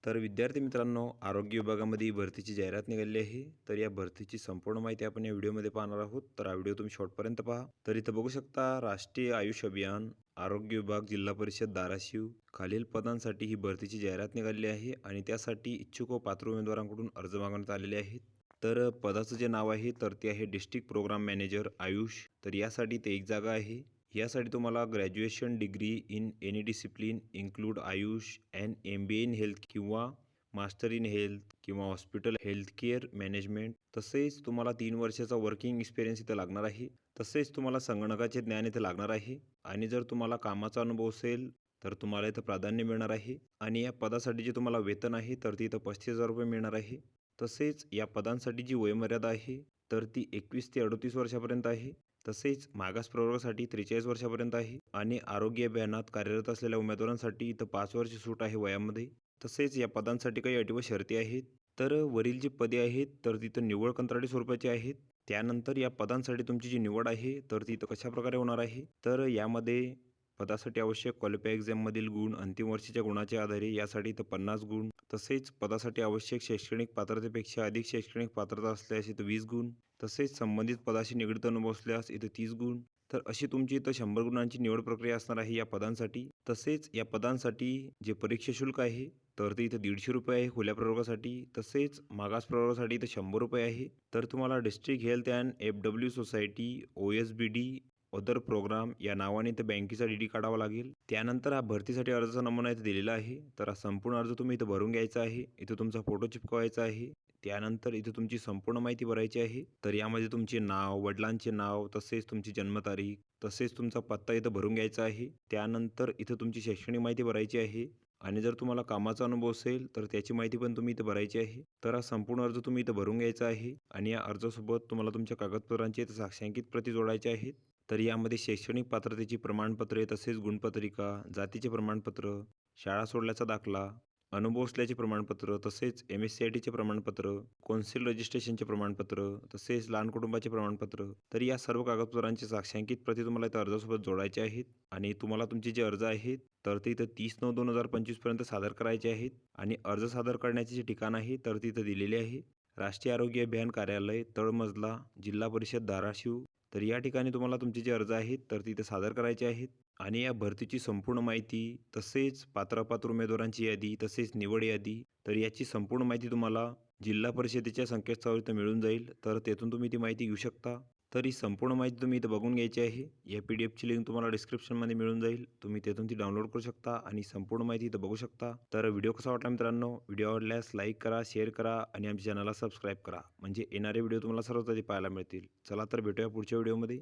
तर विद्यार्थी मित्रांनो, आरोग्य विभागामध्ये भरतीची जाहिरात निघाली आहे. तर या भरतीची संपूर्ण माहिती आपण या व्हिडिओमध्ये पाहणार आहोत. तर हा व्हिडिओ तुम्ही शेवटपर्यंत पहा. तर इथं बघू शकता, राष्ट्रीय आयुष अभियान, आरोग्य विभाग, जिल्हा परिषद धाराशिव, खालील पदांसाठी ही भरतीची जाहिरात निघाली आहे आणि त्यासाठी इच्छुक व पात्र उमेदवारांकडून अर्ज मागवण्यात आलेले आहेत. तर पदाचं जे नाव आहे तर ते आहे डिस्ट्रिक्ट प्रोग्राम मॅनेजर आयुष. तर यासाठी ते एक जागा आहे. यासाठी तुम्हाला graduation degree in any discipline include Ayush and MBA in health किंवा मास्टर इन हेल्थ किंवा हॉस्पिटल हेल्थ केअर मॅनेजमेंट, तसेच तुम्हाला 3 वर्षाचा वर्किंग एक्सपिरियन्स इथं लागणार आहे. तसेच तुम्हाला संगणकाचे ज्ञान इथं लागणार आहे आणि जर तुम्हाला कामाचा अनुभव असेल तर तुम्हाला इथं प्राधान्य मिळणार आहे. आणि या पदासाठी जे तुम्हाला वेतन आहे तर ती इथं 35,000 रुपये मिळणार आहे. तसेच या पदांसाठी जी वयोमर्यादा आहे तर ती 21 ते 38 वर्षापर्यंत आहे. तसेच मागास प्रवर्गासाठी 43 वर्षापर्यंत आहे आणि आरोग्य अभियानात कार्यरत असलेल्या उमेदवारांसाठी इथं 5 वर्ष सूट आहे वयामध्ये. तसेच या पदांसाठी काही अटी व शर्ती आहेत. तर वरील जी पदे आहेत तर तिथं निव्वळ कंत्राटी स्वरूपाची आहेत. त्यानंतर या पदांसाठी तुमची जी निवड आहे तर ती इथं कशाप्रकारे होणार आहे, तर यामध्ये पदासाठी आवश्यक क्वालिफाय एक्झाममधील गुण, अंतिम वर्षाच्या गुणाच्या आधारे यासाठी इथं 50 गुण. तसेच पदासाठी आवश्यक शैक्षणिक पात्रतेपेक्षा अधिक शैक्षणिक पात्रता असल्यास इथं 20 गुण. तसेच संबंधित पदाशी निगडीत अनुभव असल्यास इथं 30 गुण. तर अशी तुमची इथं 100 गुणांची निवड प्रक्रिया असणार आहे या पदांसाठी. तसेच या पदांसाठी जे परीक्षा शुल्क आहे तर ते इथं 150 रुपये आहे खुल्या प्रवर्गासाठी. तसेच मागास प्रवर्गासाठी इथं 100 रुपये आहे. तर तुम्हाला district health and FW society OSBD other programme या नावाने इथं बँकेचा DD काढावा लागेल. त्यानंतर हा भरतीसाठी अर्जाचा नमुना इथं दिलेला आहे. तर हा संपूर्ण अर्ज तुम्ही इथं भरून घ्यायचा आहे. इथं तुमचा फोटो चिपकवायचा आहे. त्यानंतर इथं तुमची संपूर्ण माहिती भरायची आहे. तर यामध्ये तुमचे नाव, वडिलांचे नाव, तसेच तुमची जन्मतारीख, तसेच तुमचा पत्ता इथं भरून घ्यायचा आहे. त्यानंतर इथं तुमची शैक्षणिक माहिती भरायची आहे आणि जर तुम्हाला कामाचा अनुभव असेल तर त्याची माहिती पण तुम्ही इथं भरायची आहे. तर हा संपूर्ण अर्ज तुम्ही इथं भरून घ्यायचा आहे आणि या अर्जासोबत तुम्हाला तुमच्या कागदपत्रांची इथं साक्षांकित प्रती जोडायच्या आहेत. तर यामध्ये शैक्षणिक पात्रतेची प्रमाणपत्रे, तसेच गुणपत्रिका, जातीचे प्रमाणपत्र, शाळा सोडल्याचा दाखला, अनुभव असल्याचे प्रमाणपत्र, तसेच MSCITचे प्रमाणपत्र, कौन्सिल रजिस्ट्रेशनचे प्रमाणपत्र, तसेच लहान कुटुंबाचे प्रमाणपत्र. तर या सर्व कागदपत्रांची साक्षांकित प्रती तुम्हाला इथं अर्जासोबत जोडायचे आहेत आणि तुम्हाला तुमचे जे अर्ज आहेत तर ते इथं 30/9/2025 पर्यंत सादर करायचे आहेत. आणि अर्ज सादर करण्याचे जे ठिकाण आहे तर तिथं दिलेले आहे, राष्ट्रीय आरोग्य अभियान कार्यालय, तळमजला, जिल्हा परिषद धाराशिव. तर या ठिकाणी तुम्हाला तुमचे जे अर्ज आहेत तर तिथे सादर करायचे आहेत. आणि या भरतीची संपूर्ण माहिती, तसेच पात्र उमेदवारांची यादी, तसेच निवड यादी, तर याची संपूर्ण माहिती तुम्हाला जिल्हा परिषदेच्या संकेतस्थळावर इथं मिळून जाईल. तर तेथून तुम्ही ती माहिती घेऊ शकता. तर ही संपूर्ण माहिती तुम्ही इथं बघून घ्यायची आहे. या PDFची लिंक तुम्हाला डिस्क्रिप्शनमध्ये मिळून जाईल. तुम्ही तेथून ती डाउनलोड करू शकता आणि संपूर्ण माहिती इथं बघू शकता. तर व्हिडिओ कसा वाटला मित्रांनो? व्हिडिओ आवडल्यास लाईक करा, शेअर करा आणि आमच्या चॅनलला सबस्क्राईब करा, म्हणजे येणारे व्हिडिओ तुम्हाला सर्वात आधी पाहायला मिळतील. चला तर भेटूया पुढच्या व्हिडिओमध्ये.